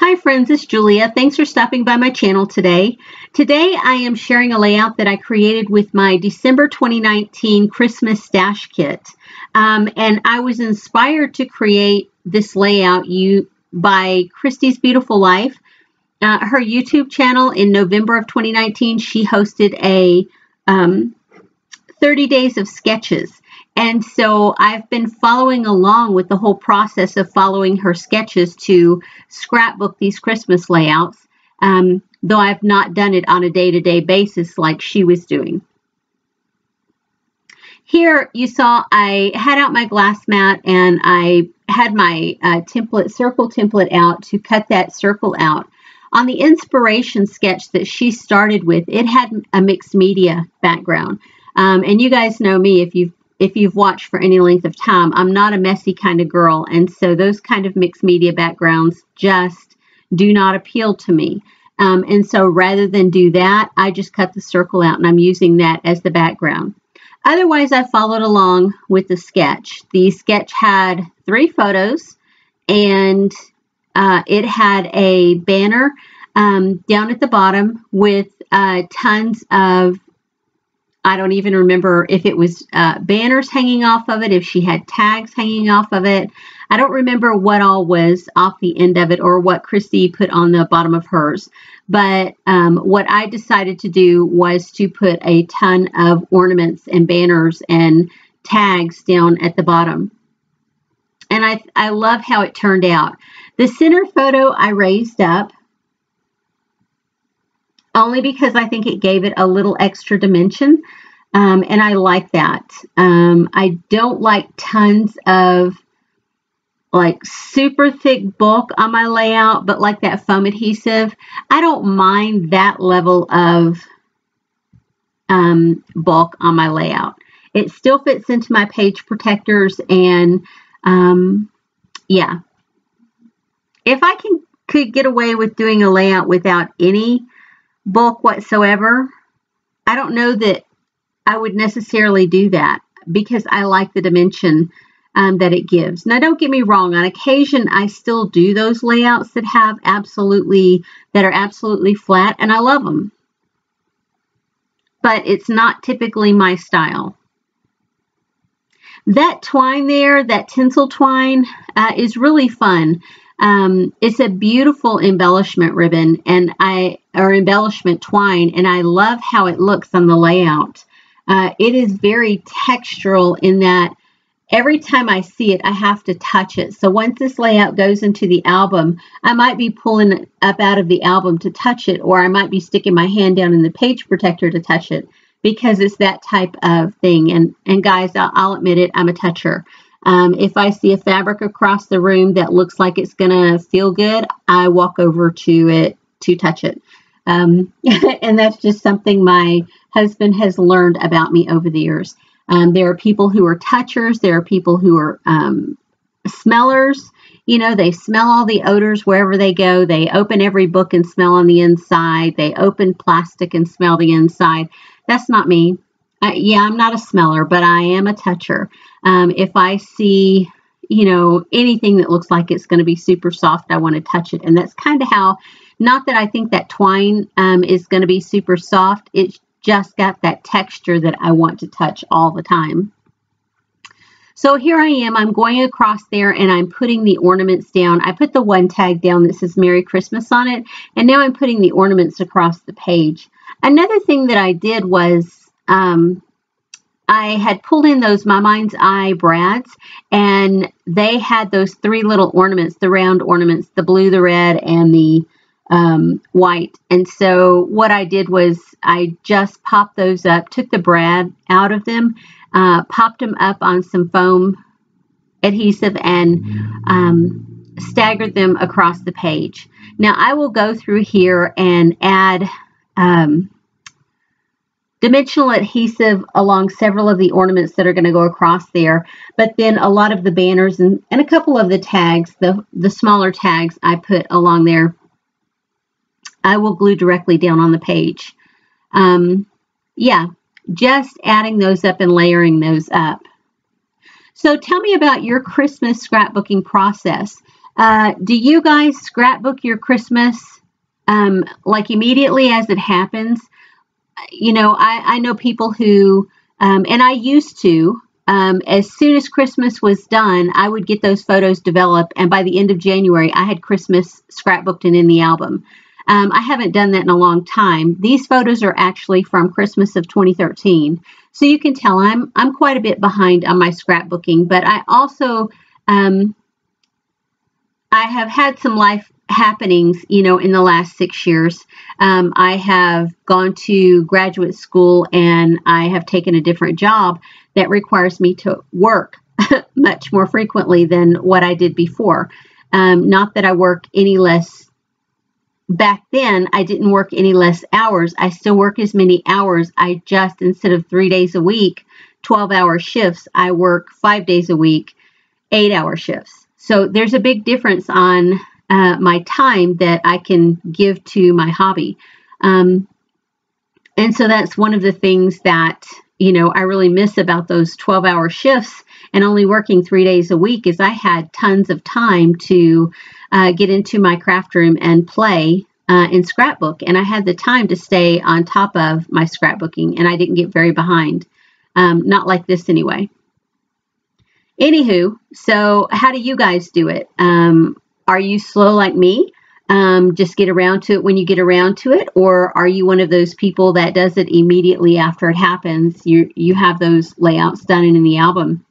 Hi friends, it's Julia. Thanks for stopping by my channel today. Today I am sharing a layout that I created with my December 2019 Christmas stash kit. And I was inspired to create this layout by Christy's Beautiful Life. Her YouTube channel in November of 2019, she hosted a 30 days of sketches. And so I've been following along with the whole process of following her sketches to scrapbook these Christmas layouts, though I've not done it on a day-to-day basis like she was doing. Here you saw I had out my glass mat and I had my circle template out to cut that circle out. On the inspiration sketch that she started with, it had a mixed media background. And you guys know me, if you've watched for any length of time, I'm not a messy kind of girl. And so those kind of mixed media backgrounds just do not appeal to me. And so rather than do that, I just cut the circle out and I'm using that as the background. Otherwise, I followed along with the sketch. The sketch had 3 photos and it had a banner down at the bottom with tons of, I don't even remember if it was banners hanging off of it, if she had tags hanging off of it. I don't remember what all was off the end of it or what Christy put on the bottom of hers. But what I decided to do was to put a ton of ornaments and banners and tags down at the bottom. And I love how it turned out. The center photo I raised up only because I think it gave it a little extra dimension, and I like that. I don't like tons of like super thick bulk on my layout, but like that foam adhesive, I don't mind that level of bulk on my layout. It still fits into my page protectors, and yeah, if I could get away with doing a layout without any bulk whatsoever, I don't know that I would necessarily do that because I like the dimension that it gives. Now, don't get me wrong. On occasion, I still do those layouts that are absolutely flat, and I love them. But it's not typically my style. That twine there, that tinsel twine, is really fun. It's a beautiful embellishment ribbon or embellishment twine, and I love how it looks on the layout. It is very textural in that every time I see it, I have to touch it. So once this layout goes into the album, I might be pulling it up out of the album to touch it, or I might be sticking my hand down in the page protector to touch it because it's that type of thing. And guys, I'll admit it, I'm a toucher. If I see a fabric across the room that looks like it's going to feel good, I walk over to it to touch it. And that's just something my husband has learned about me over the years. There are people who are touchers. There are people who are smellers. You know, they smell all the odors wherever they go. They open every book and smell on the inside. They open plastic and smell the inside. That's not me. Yeah, I'm not a smeller, but I am a toucher. If I see, you know, anything that looks like it's going to be super soft, I want to touch it. And that's kind of how, not that I think that twine is going to be super soft. It's just got that texture that I want to touch all the time. So here I am. I'm going across there and I'm putting the ornaments down. I put the one tag down that says Merry Christmas on it. And now I'm putting the ornaments across the page. Another thing that I did was I had pulled in those My Mind's Eye brads, and they had those 3 little ornaments, the round ornaments, the blue, the red, and the white. And so what I did was I just popped those up, took the brad out of them, popped them up on some foam adhesive, and staggered them across the page. Now I will go through here and add dimensional adhesive along several of the ornaments that are going to go across there, but then a lot of the banners and a couple of the tags, the smaller tags I put along there, I will glue directly down on the page. Yeah, just adding those up and layering those up. So tell me about your Christmas scrapbooking process. Do you guys scrapbook your Christmas like immediately as it happens? You know, I know people who, and I used to, as soon as Christmas was done, I would get those photos developed, and by the end of January, I had Christmas scrapbooked and in the album. I haven't done that in a long time. These photos are actually from Christmas of 2013, so you can tell I'm quite a bit behind on my scrapbooking. But I also I have had some life happenings, you know, in the last 6 years. I have gone to graduate school and I have taken a different job that requires me to work much more frequently than what I did before. Not that I work any less. Back then, I didn't work any less hours. I still work as many hours. I just, instead of 3 days a week, 12-hour shifts, I work 5 days a week, 8-hour shifts. So there's a big difference on my time that I can give to my hobby. And so that's one of the things that, you know, I really miss about those 12-hour shifts and only working 3 days a week is I had tons of time to get into my craft room and play and scrapbook. And I had the time to stay on top of my scrapbooking and I didn't get very behind. Not like this anyway. Anywho, so how do you guys do it? Are you slow like me? Just get around to it when you get around to it? Or are you one of those people that does it immediately after it happens? You have those layouts done in the album.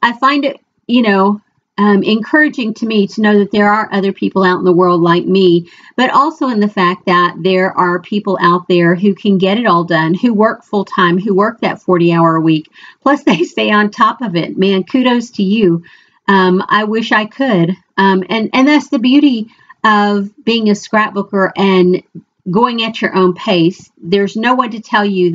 I find it, you know, encouraging to me to know that there are other people out in the world like me, but also in the fact that there are people out there who can get it all done, who work full time, who work that 40-hour a week, plus they stay on top of it. Man, kudos to you. I wish I could. And that's the beauty of being a scrapbooker and going at your own pace. There's no one to tell you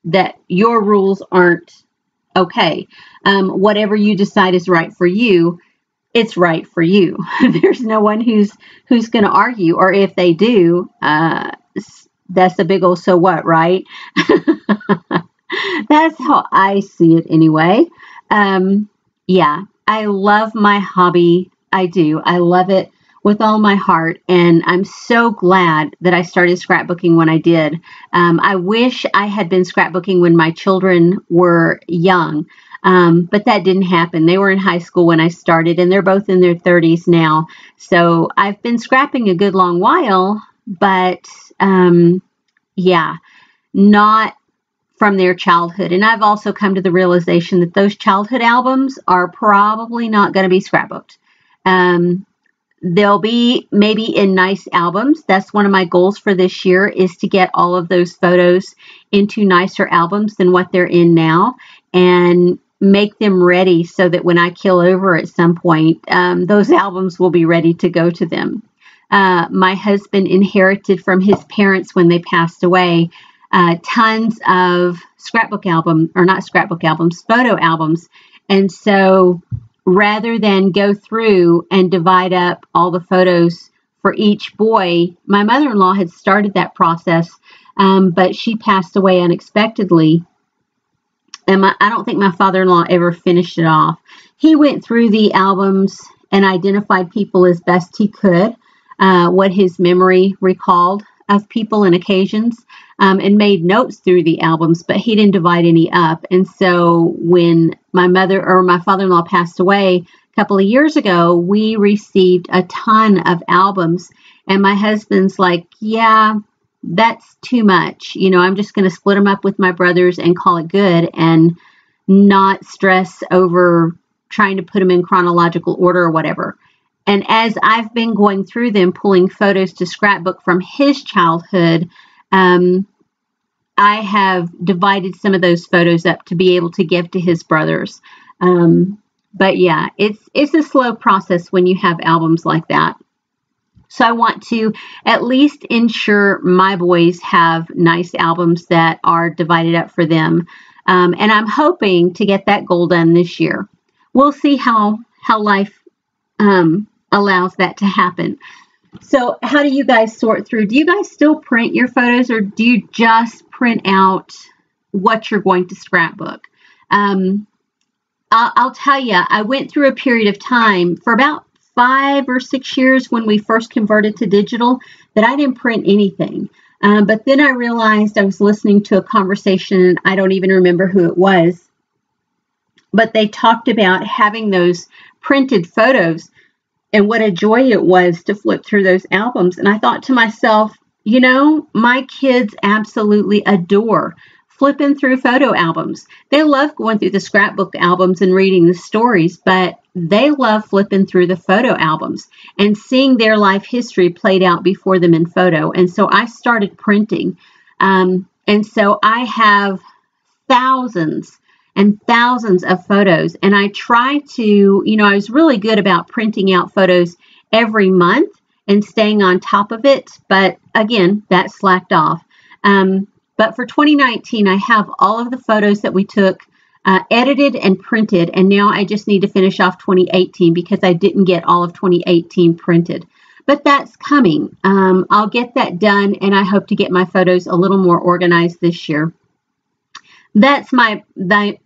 that your rules aren't okay. Whatever you decide is right for you, it's right for you. There's no one who's going to argue, or if they do, that's a big old so what, right? That's how I see it anyway. Yeah, I love my hobby. I do. I love it with all my heart, and I'm so glad that I started scrapbooking when I did. I wish I had been scrapbooking when my children were young. But that didn't happen. They were in high school when I started, and they're both in their 30s now. So I've been scrapping a good long while, but yeah, not from their childhood. And I've also come to the realization that those childhood albums are probably not going to be scrapbooked. They'll be maybe in nice albums. That's one of my goals for this year, is to get all of those photos into nicer albums than what they're in now, and make them ready so that when I kill over at some point, those albums will be ready to go to them. My husband inherited from his parents when they passed away tons of photo albums. And so rather than go through and divide up all the photos for each boy, my mother-in-law had started that process, but she passed away unexpectedly. And I don't think my father-in-law ever finished it off. He went through the albums and identified people as best he could, what his memory recalled of people and occasions, and made notes through the albums, but he didn't divide any up. And so when my father-in-law passed away a couple of years ago, we received a ton of albums. And my husband's like, yeah, that's too much. You know, I'm just going to split them up with my brothers and call it good and not stress over trying to put them in chronological order or whatever. And as I've been going through them, pulling photos to scrapbook from his childhood, I have divided some of those photos up to be able to give to his brothers. But yeah, it's a slow process when you have albums like that. So I want to at least ensure my boys have nice albums that are divided up for them. And I'm hoping to get that goal done this year. We'll see how life allows that to happen. So how do you guys sort through? Do you guys still print your photos, or do you just print out what you're going to scrapbook? I'll tell you, I went through a period of time for about 5 or 6 years when we first converted to digital that I didn't print anything. But then I realized I was listening to a conversation, and I don't even remember who it was, but they talked about having those printed photos and what a joy it was to flip through those albums. And I thought to myself, you know, my kids absolutely adore flipping through photo albums. They love going through the scrapbook albums and reading the stories, but they love flipping through the photo albums and seeing their life history played out before them in photo. And so I started printing. And so I have thousands and thousands of photos. And I try to, you know, I was really good about printing out photos every month and staying on top of it. But again, that slacked off. But for 2019, I have all of the photos that we took edited and printed. And now I just need to finish off 2018 because I didn't get all of 2018 printed. But that's coming. I'll get that done, and I hope to get my photos a little more organized this year. That's my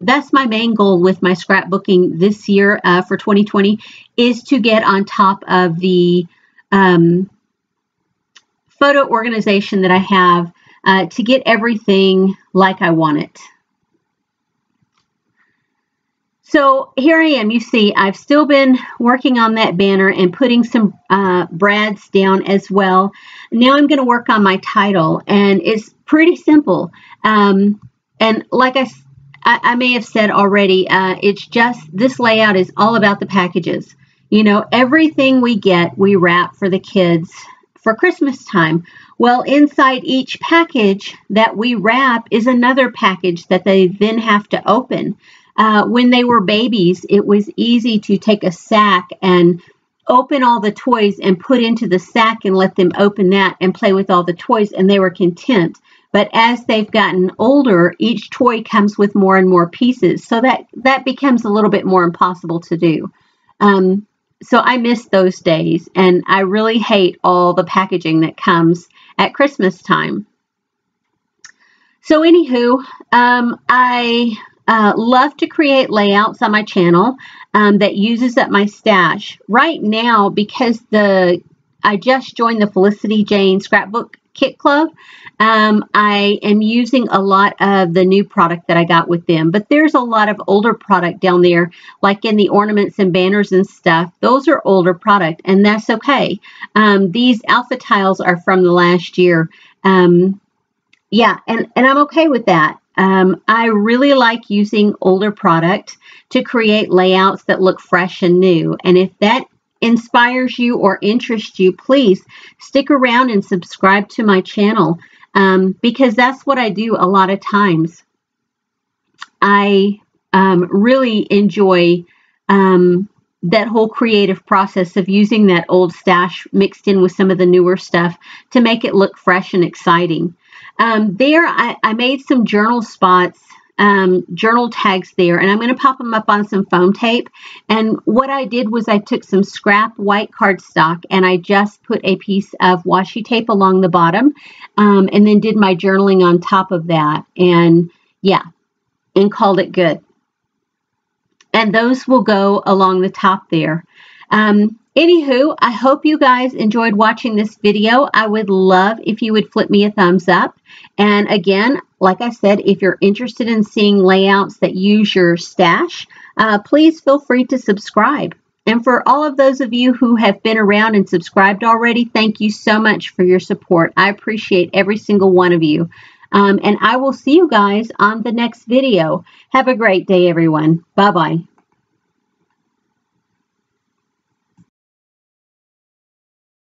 main goal with my scrapbooking this year for 2020 is to get on top of the photo organization that I have to get everything like I want it. So here I am. You see, I've still been working on that banner and putting some brads down as well. Now I'm going to work on my title, and it's pretty simple. And like I may have said already, it's just this layout is all about the packages. You know, everything we get, we wrap for the kids for Christmas time. Well, inside each package that we wrap is another package that they then have to open. When they were babies, it was easy to take a sack and open all the toys and put into the sack and let them open that and play with all the toys, and they were content. But as they've gotten older, each toy comes with more and more pieces. So that becomes a little bit more impossible to do. So I miss those days, and I really hate all the packaging that comes at Christmas time. So anywho, I love to create layouts on my channel that uses up my stash. Right now, because I just joined the Felicity Jane Scrapbook Kit Club, I am using a lot of the new product that I got with them, but there's a lot of older product down there, like in the ornaments and banners and stuff. Those are older product, and that's okay. These alpha tiles are from the last year. Yeah, and I'm okay with that. I really like using older product to create layouts that look fresh and new. And if that inspires you or interests you, please stick around and subscribe to my channel, because that's what I do a lot of times. I really enjoy that whole creative process of using that old stash mixed in with some of the newer stuff to make it look fresh and exciting. There, I made some journal spots, journal tags there, and I'm going to pop them up on some foam tape. And what I did was I took some scrap white cardstock and I just put a piece of washi tape along the bottom, and then did my journaling on top of that. And yeah, and called it good. And those will go along the top there. Anywho, I hope you guys enjoyed watching this video. I would love if you would flip me a thumbs up. And again, like I said, if you're interested in seeing layouts that use your stash, please feel free to subscribe. And for all of those of you who have been around and subscribed already, thank you so much for your support. I appreciate every single one of you. And I will see you guys on the next video. Have a great day, everyone. Bye-bye.